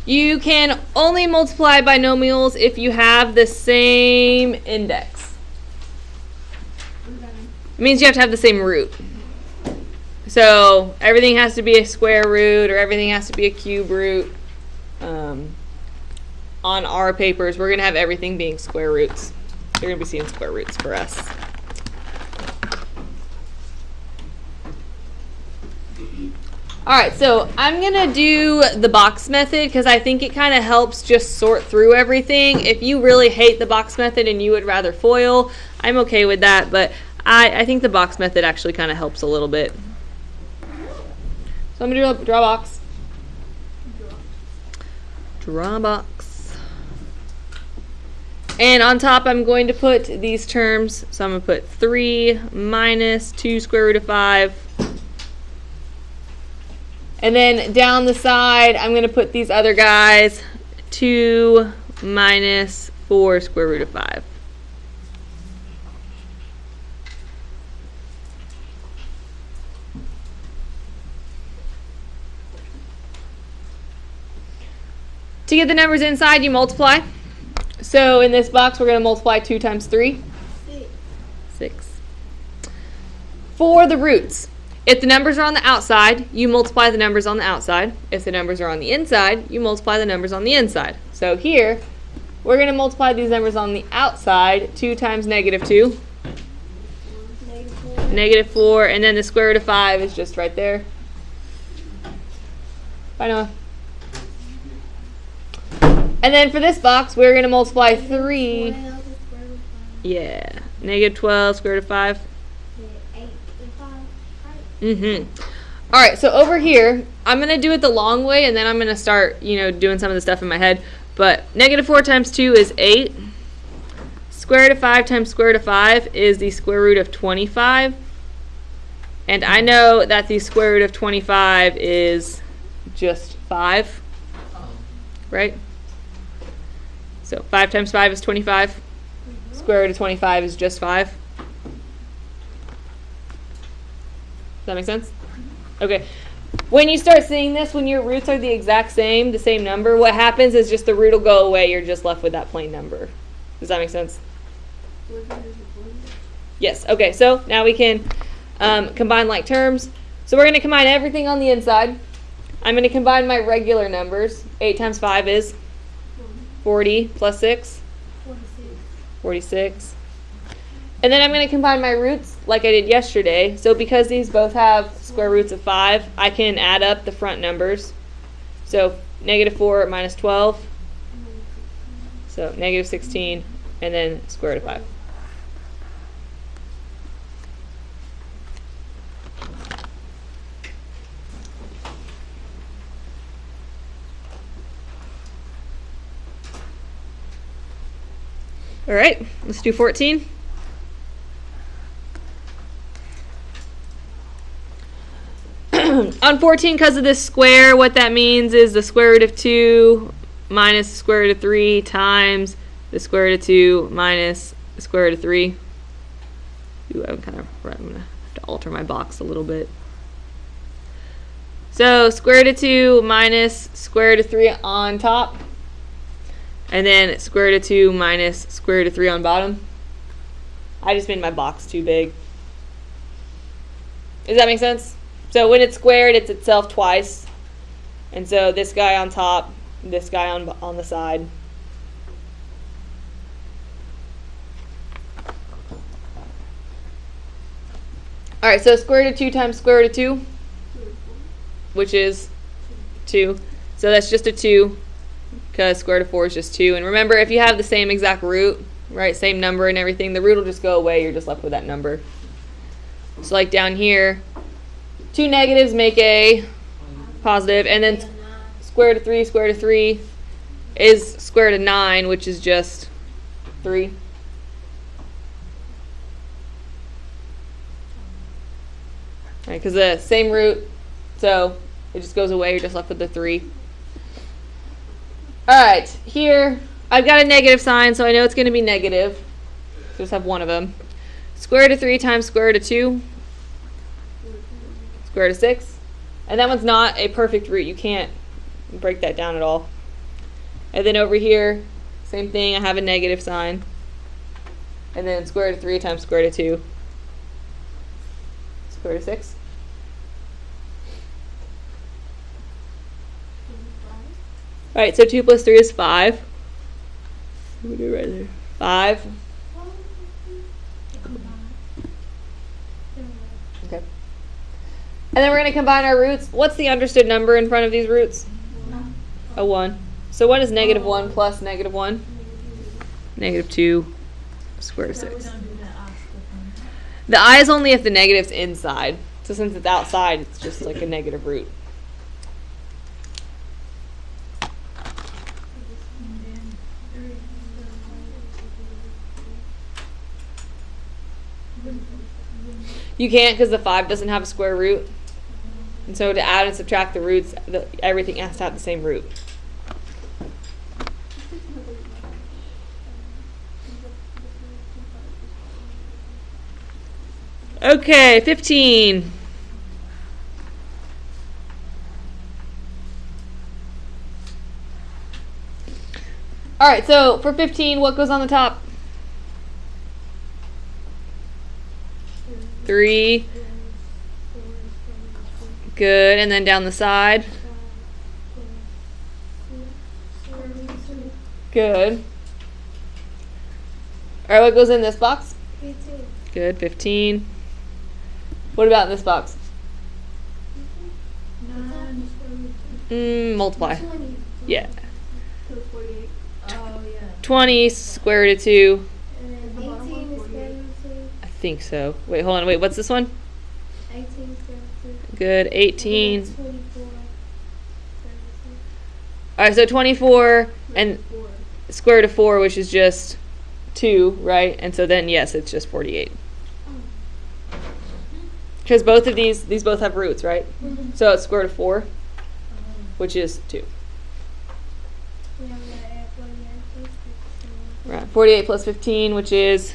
You can only multiply binomials if you have the same index. It means you have to have the same root. So everything has to be a square root or everything has to be a cube root. On our papers, we're going to have everything being square roots. You're going to be seeing square roots for us. Alright, so I'm going to do the box method because I think it kind of helps just sort through everything. If you really hate the box method and you would rather FOIL, I'm okay with that, but I think the box method actually kind of helps a little bit. So I'm going to draw a box. Draw a box. And on top, I'm going to put these terms. So I'm going to put 3 minus 2 square root of 5. And then down the side, I'm going to put these other guys. 2 minus 4 square root of 5. To get the numbers inside, you multiply. So in this box, we're going to multiply 2 times 3. 6. For the roots, if the numbers are on the outside, you multiply the numbers on the outside. If the numbers are on the inside, you multiply the numbers on the inside. So here, we're going to multiply these numbers on the outside. 2 times negative 2. Negative 4. And then the square root of 5 is just right there. Bye, Noah. And then for this box, we're going to multiply 3. Yeah. Negative 12 square root of 5. All right, so over here, I'm going to do it the long way, and then I'm going to start, doing some of the stuff in my head. But negative 4 times 2 is 8. Square root of 5 times square root of 5 is the square root of 25. And I know that the square root of 25 is just 5, right? So 5 times 5 is 25. Square root of 25 is just 5. Does that make sense? Okay. When you start seeing this, when your roots are the exact same, the same number, what happens is just the root will go away. You're just left with that plain number. Does that make sense? Yes. Okay. So now we can combine like terms. So we're going to combine everything on the inside. I'm going to combine my regular numbers. 8 times 5 is 40 plus 6. 46. And then I'm going to combine my roots like I did yesterday. So because these both have square roots of 5, I can add up the front numbers. So negative 4 minus 12. So negative 16. And then square root of 5. All right, let's do 14. On 14, because of this square, what that means is the square root of 2 minus the square root of 3 times the square root of 2 minus the square root of 3. Ooh, I'm going to have to alter my box a little bit. So square root of 2 minus square root of 3 on top. And then square root of 2 minus square root of 3 on bottom. I just made my box too big. Does that make sense? So when it's squared, it's itself twice. And so this guy on top, this guy on the side. All right, so square root of 2 times square root of 2, which is 2. So that's just a 2. Because square root of 4 is just 2. And remember, if you have the same exact root, right, same number and everything, the root will just go away. You're just left with that number. So like down here, 2 negatives make a positive, and then square root of 3 is square root of 9, which is just 3. Right, because the same root, so it just goes away. You're just left with the 3. All right, here I've got a negative sign, so I know it's going to be negative. Just have one of them. Square root of 3 times square root of 2. Square root of 6. And that one's not a perfect root. You can't break that down at all. And then over here, same thing, I have a negative sign. And then square root of 3 times square root of 2. Square root of 6. Alright, so 2 plus 3 is 5. We'll do it right there. 5. Okay. And then we're going to combine our roots. What's the understood number in front of these roots? A 1. So what is negative 1 plus negative 1? Negative 2 square root of 6. The I is only if the negative's inside. So since it's outside, it's just like a negative root. You can't because the 5 doesn't have a square root. And so to add and subtract the roots, everything has to have the same root. Okay, 15. All right, so for 15, what goes on the top? 3. Good, and then down the side? Good. All right, what goes in this box? 15. Good, 15. What about in this box? 9. Multiply. 20. Yeah. 48. Oh, yeah. 20 square root of 2. And then 18 is square root of 2. I think so. Wait, hold on. Wait, what's this one? 18 square root of 2. Good, 18. 24 square root of 2. All right, so 24 and 4. square root of 4, which is just 2, right? And so then, yes, it's just 48. Because both of these both have roots, right? Mm-hmm. So it's square root of 4, which is 2. We have to add 48 plus 15. Right, 48 plus 15, which is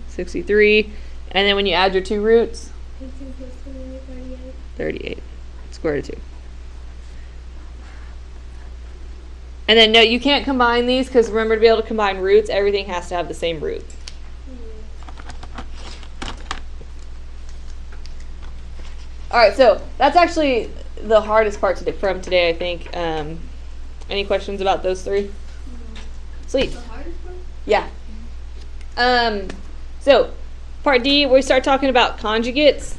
63. And then when you add your two roots, 18 plus 28, 38. 38. Square root of 2. And then, no, you can't combine these because remember, to be able to combine roots, everything has to have the same root. All right, so that's actually the hardest part from today, I think. Any questions about those three? Sweet. The hardest part? Yeah. So, part D, we start talking about conjugates.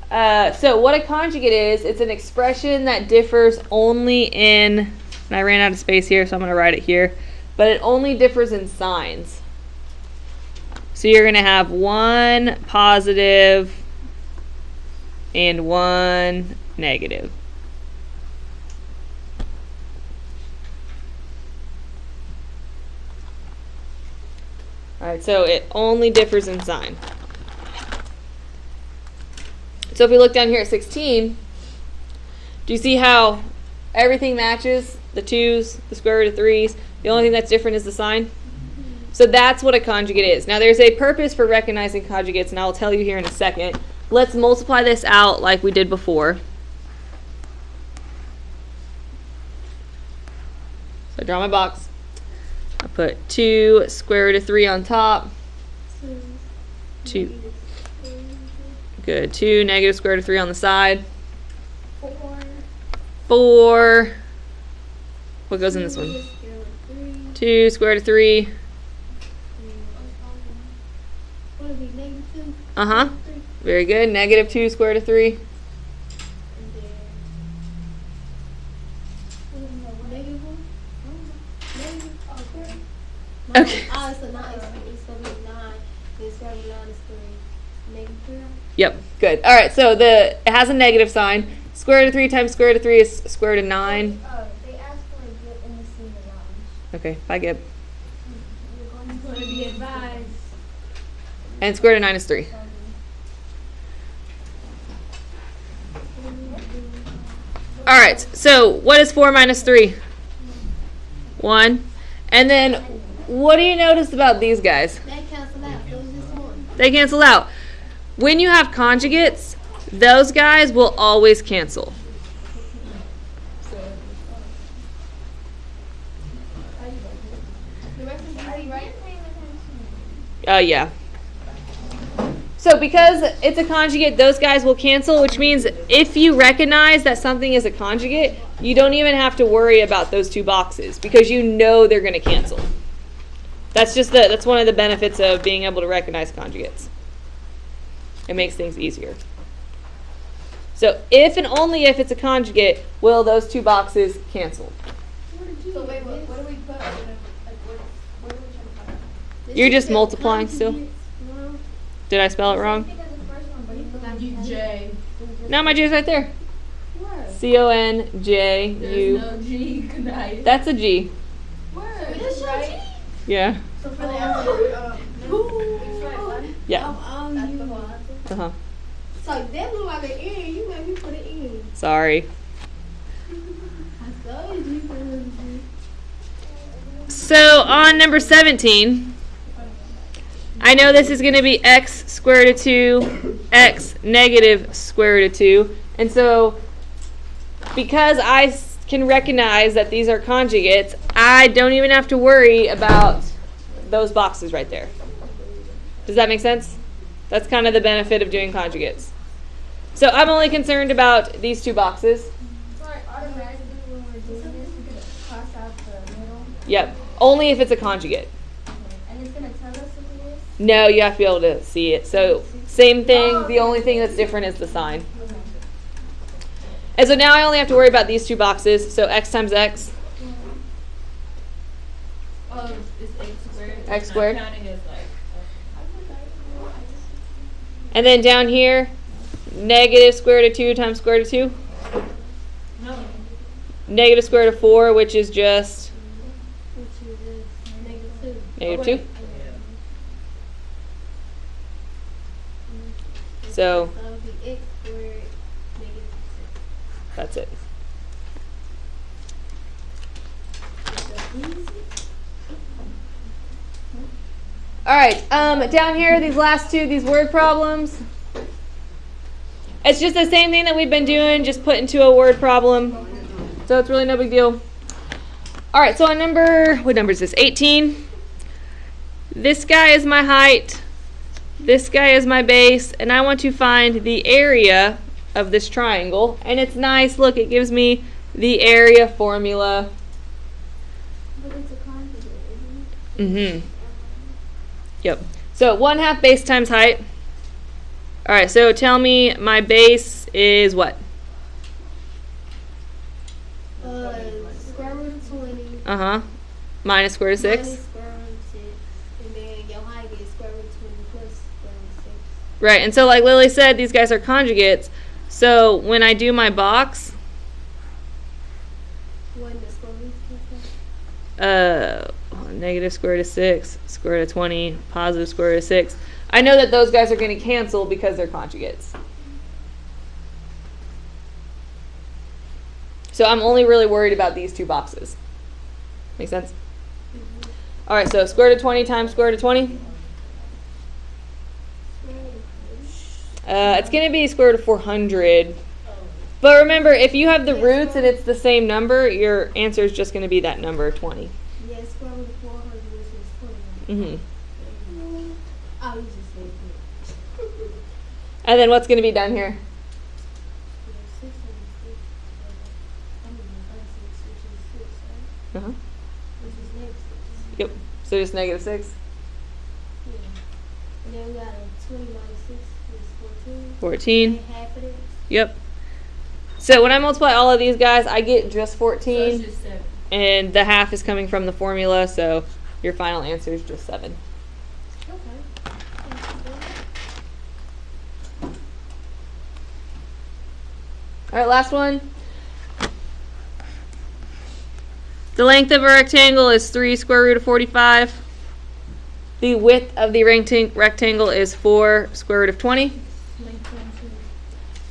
So what a conjugate is, it's an expression that differs only in, and I ran out of space here, so I'm going to write it here, but it only differs in signs. So you're going to have one positive and one negative. Alright, so it only differs in sign. So if we look down here at 16, do you see how everything matches? The 2's, the square root of 3's. The only thing that's different is the sign. So that's what a conjugate is. Now there's a purpose for recognizing conjugates, and I'll tell you here in a second. Let's multiply this out like we did before. So I draw my box. I put 2 square root of 3 on top. 2. Good. 2 negative square root of 3 on the side. 4. What goes in this one? 2 square root of 3. Uh-huh. Very good. Negative 2 square root of 3. Okay. So 9 is going to be 9. The square root of 9 is 3. Negative 3. Yep. Good. All right. So it has a negative sign. Square root of 3 times square root of 3 is square root of 9. They asked for a good in the senior lounge. Okay. Bye, Gib. You're going to be advised. And square root of 9 is 3. All right. So what is 4 minus 3? 1. And then what do you notice about these guys? They cancel out. Those just 1. They cancel out. When you have conjugates, those guys will always cancel. Yeah. So because it's a conjugate, those guys will cancel, which means if you recognize that something is a conjugate, you don't even have to worry about those two boxes because you know they're going to cancel. That's one of the benefits of being able to recognize conjugates. It makes things easier. So if and only if it's a conjugate will those two boxes cancel. So wait, what do we put? What are we trying to find out? You're just multiplying still? No. Did I spell it wrong? J. No, my J is right there. Where? CONJU. There's no G. Good night. That's a G. Where? This right? Yeah. So for the answer, Yeah. that's the whole answer. Uh-huh. So that look like an N. You made me put an N. Sorry. I told you. So on number 17, I know this is going to be x square root of 2, x negative square root of 2. And so because I can recognize that these are conjugates, I don't even have to worry about those boxes right there. Does that make sense? That's kind of the benefit of doing conjugates. So I'm only concerned about these two boxes. Sorry, automatically when we're doing this, we're going to cross out the middle. Yep. Only if it's a conjugate. And it's going to tell us if it is? No, you have to be able to see it. So same thing. The only thing that's different is the sign. And so now I only have to worry about these two boxes. So x times x. Oh, it's x squared. X squared. Not counting as like. And then down here, negative square root of 2 times square root of 2. No. Negative square root of 4, which is just Which is negative 2. negative 2. So That would be x squared negative 6. that's it. All right, down here, these last two, these word problems. It's just the same thing that we've been doing, just put into a word problem. So it's really no big deal. All right, so on what number is this? 18. This guy is my height. This guy is my base. And I want to find the area of this triangle. And it's nice. Look, it gives me the area formula. But it's a conjugate, isn't it? Mm-hmm. Yep. So 1/2 base times height. All right, so tell me my base is what? Square root of 20. Uh-huh. Minus square root of 6. Minus square root of 6. And then your height is square root of 20 plus square root of 6. Right, and so like Lily said, these guys are conjugates. So when I do my box, When the square root is negative square root of 6, square root of 20, positive square root of 6. I know that those guys are going to cancel because they're conjugates. So I'm only really worried about these two boxes. Make sense? All right, so square root of 20 times square root of 20. It's going to be square root of 400. But remember, if you have the roots and it's the same number, your answer is just going to be that number, 20. Yes, square root of 400 which is 20. Mm-hmm. Oh, you just said it. And then what's going to be down here? 6 and 6. Which is 6, right? Uh-huh. Which is negative 6. Yep. So just negative 6. Yeah. And then we got a 20 minus 6 is 14. 14. And half of it. Yep. So when I multiply all of these guys, I get just So 14. it's just 7. And the half is coming from the formula, so your final answer is just 7. Okay. All right, last one. The length of a rectangle is 3 square root of 45. The width of the rectangle is 4 square root of 20.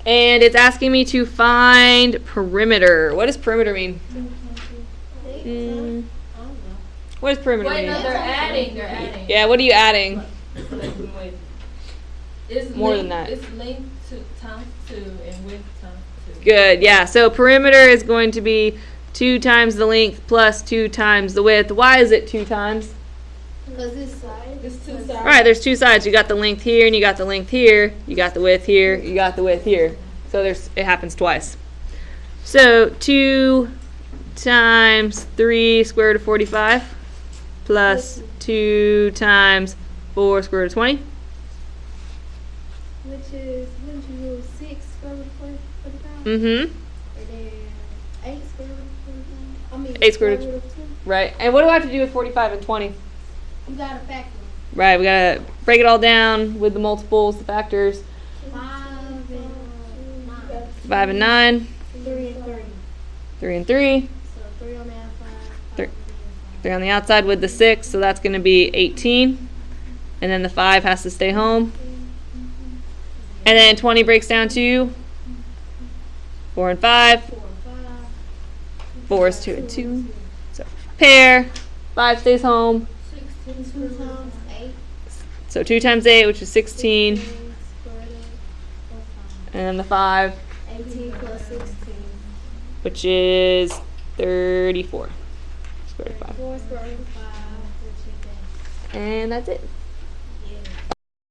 And it's asking me to find perimeter. What does perimeter mean? What does perimeter Wait, mean? no, they're adding. They're adding. Yeah, what are you adding? Wait. It's More length, than that. It's length to times 2 and width times 2. Good, yeah. So perimeter is going to be 2 times the length plus 2 times the width. Why is it 2 times? Because this side. It's two sides. All right, there's two sides. You got the length here, and you got the length here. You got the width here. You got the width here. So it happens twice. So 2 times 3 square root of 45 plus 2 times 4 square root of 20. Which is, wouldn't you rule 6 square root of 45? Mm-hmm. And then 8 square root of 45? I mean, 8 square root of of 2. Right. And what do I have to do with 45 and 20? You got to factor. Right, we got to break it all down with the multiples, the factors. 5 and 9. 5 and 9. 3 and 3. 3 and 3. So 3 on the outside. 3, 3 on the outside with the 6, so that's going to be 18. And then the 5 has to stay home. And then 20 breaks down to 4 and 5. 4 and 5. 4 is 2 and 2. So pair. 5 stays home. 16 times 8. So 2 times 8, which is 16. Square root of 5. And then the 5, 18 plus 16. which is 34. Square root of 5. 4 square root of 5. And that's it. Yeah.